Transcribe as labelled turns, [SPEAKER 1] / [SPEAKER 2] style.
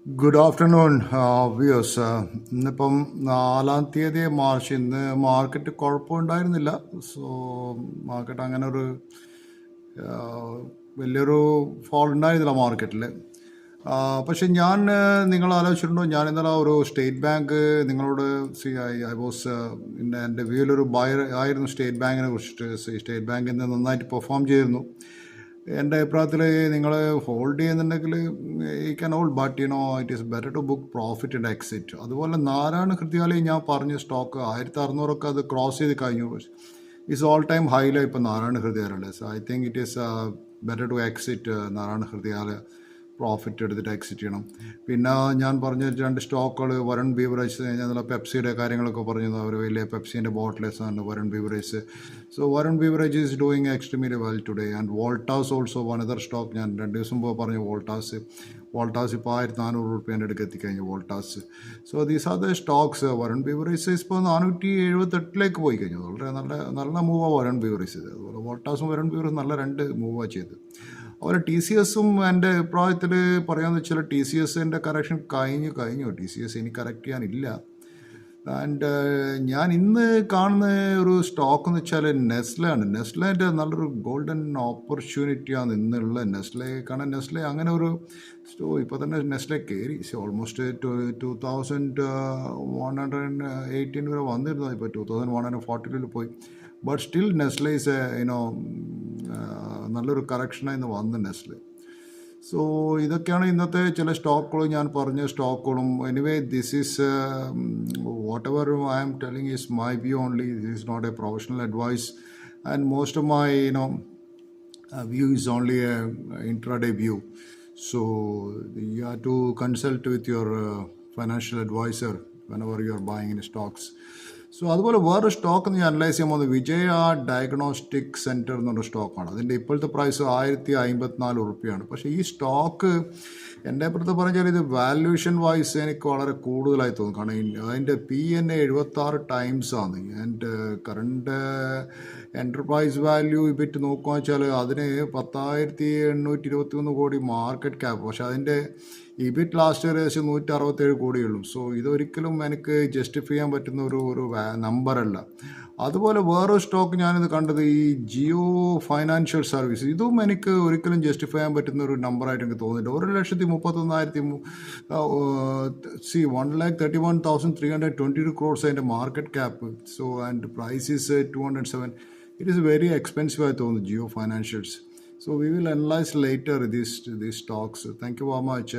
[SPEAKER 1] Good afternoon views. ഇന്നിപ്പം 4 March. ഇന്ന് market കുഴപ്പമുണ്ടായിരുന്നില്ല. So market അങ്ങനെ ഒരു വലിയൊരു ഫോൾ ഉണ്ടായിരുന്നില്ല മാർക്കറ്റിൽ. പക്ഷെ ഞാൻ നിങ്ങൾ ആലോചിച്ചിട്ടുണ്ടോ, ഞാൻ ഇന്നലെ ഒരു സ്റ്റേറ്റ് ബാങ്ക് നിങ്ങളോട് ഐ വാസ് എൻ്റെ വ്യൂവിലൊരു ബയർ ആയിരുന്നു സ്റ്റേറ്റ് ബാങ്കിനെ കുറിച്ചിട്ട്. സ്റ്റേറ്റ് ബാങ്ക് ഇന്ന് നന്നായിട്ട് പെർഫോം ചെയ്തിരുന്നു. എൻ്റെ അഭിപ്രായത്തിൽ നിങ്ങൾ ഹോൾഡ് ചെയ്യുന്നുണ്ടെങ്കിൽ you can hold, but it is better to book profit and exit. അതുപോലെ നാരായണ ഹൃദയാലയം ഞാൻ പറഞ്ഞ സ്റ്റോക്ക് 1600 അത് ക്രോസ് ചെയ്ത് കഴിഞ്ഞു. ഇറ്റ്സ് ഓൾ ടൈം ഹൈലായി ഇപ്പോൾ നാരായണ ഹൃദയാലയം. So I think it is better to exit Narayana Hrudayalaya. Profit എടുത്തിട്ട് എക്സിറ്റ് ചെയ്യണം. പിന്നെ ഞാൻ പറഞ്ഞ 2 സ്റ്റോക്കുകൾ, വരുൺ ബീവറേജ്. ഞാൻ പെപ്സിയുടെ കാര്യങ്ങളൊക്കെ പറഞ്ഞു, അവർ വലിയ പെപ്സിൻ്റെ ബോട്ടിലേഴ്സ് ആണ് Varun beverage. So Varun beverage is doing extremely well today. And Voltas also one other stock. ഞാൻ 2 ദിവസം മുമ്പ് പറഞ്ഞു വോൾട്ടാസ് ഇപ്പോൾ 1400 രൂപേൻ്റെ അടുക്ക് എത്തിക്കഴിഞ്ഞു Voltas. So these are the stocks. Varun beverage ഇപ്പോൾ 478 പോയി കഴിഞ്ഞു. വളരെ നല്ല മൂവാണ് വരുൺ ബീവറേജ്. അതുപോലെ വോൾട്ടാസും വരുൺ ബീവറേജ് നല്ല 2 മൂവാണ് ചെയ്ത്. അതുപോലെ ടി സി എസും എൻ്റെ അഭിപ്രായത്തിൽ പറയാമെന്ന് വെച്ചാൽ ടി സി എസിൻ്റെ കറക്ഷൻ കഴിഞ്ഞു. ടി സി എസ് ഇനി കറക്റ്റ് ചെയ്യാനില്ല. ആൻഡ് ഞാൻ ഇന്ന് കാണുന്ന ഒരു സ്റ്റോക്ക് എന്ന് വെച്ചാൽ നെസ്ലെ ആണ്. നെസ്ലേൻ്റെ നല്ലൊരു ഗോൾഡൻ ഓപ്പർച്യൂണിറ്റിയാണ് ഇന്നുള്ള നെസ്ലെ. കാരണം നെസ്ലെ അങ്ങനെ ഒരു ഇപ്പോൾ തന്നെ നെസ്ലെ കയറി ഓൾമോസ്റ്റ് 2118 വരെ വന്നിരുന്നു. ഇപ്പോൾ 2140 പോയി. ബട്ട് സ്റ്റിൽ നെസ്ലെ ഈസ് നല്ലൊരു കറക്ഷനായി ഇന്ന് വന്ന് നെസ്ലെ. സോ ഇതൊക്കെയാണ് ഇന്നത്തെ ചില സ്റ്റോക്കുകൾ ഞാൻ പറഞ്ഞ സ്റ്റോക്കുകളും. Anyway this is whatever I am telling is my view only. This is not a professional advice and most of my view is only a intraday view. So you have to consult with your financial advisor whenever you are buying in stocks. So അതുപോലെ വേറൊരു stock ഞാൻ analyse ചെയ്യാൻ പോകുന്നത് വിജയ diagnostic centre എന്നൊരു സ്റ്റോക്കാണ്. അതിൻ്റെ ഇപ്പോഴത്തെ price 1054 റുപ്യാണ്. പക്ഷേ ഈ സ്റ്റോക്ക് എൻ്റെ അപ്പുറത്ത് പറഞ്ഞാൽ ഇത് വാല്യൂഷൻ വൈസ് എനിക്ക് വളരെ കൂടുതലായി തോന്നും. കാരണം അതിൻ്റെ PE 76 ടൈംസ് ആണ്. ആൻഡ് കറണ്ട് എൻ്റർപ്രൈസ് വാല്യൂ ഇബിറ്റ് നോക്കുകയെന്ന് വെച്ചാൽ അതിന് 10,821 കോടി മാർക്കറ്റ് ക്യാപ്പ്. പക്ഷെ അതിൻ്റെ ഇബിറ്റ് ലാസ്റ്റ് ഇയർ ഏകദേശം 167 കോടിയുള്ളൂ. സോ ഇതൊരിക്കലും എനിക്ക് ജസ്റ്റിഫൈ ചെയ്യാൻ പറ്റുന്ന ഒരു നമ്പറല്ല. അതുപോലെ വേറൊരു സ്റ്റോക്ക് ഞാനിത് കണ്ടത് ഈ ജിയോ ഫൈനാൻഷ്യൽ സർവീസ്. ഇതും എനിക്ക് ഒരിക്കലും ജസ്റ്റിഫൈ ചെയ്യാൻ പറ്റുന്ന ഒരു നമ്പറായിട്ട് എനിക്ക് തോന്നിയില്ല. 1,31,322 crores അതിൻ്റെ market cap. So and price is 207. It is very expensive ആയി തോന്നുന്നു Jio financials. So we will analyze later these stocks. Thank you very much.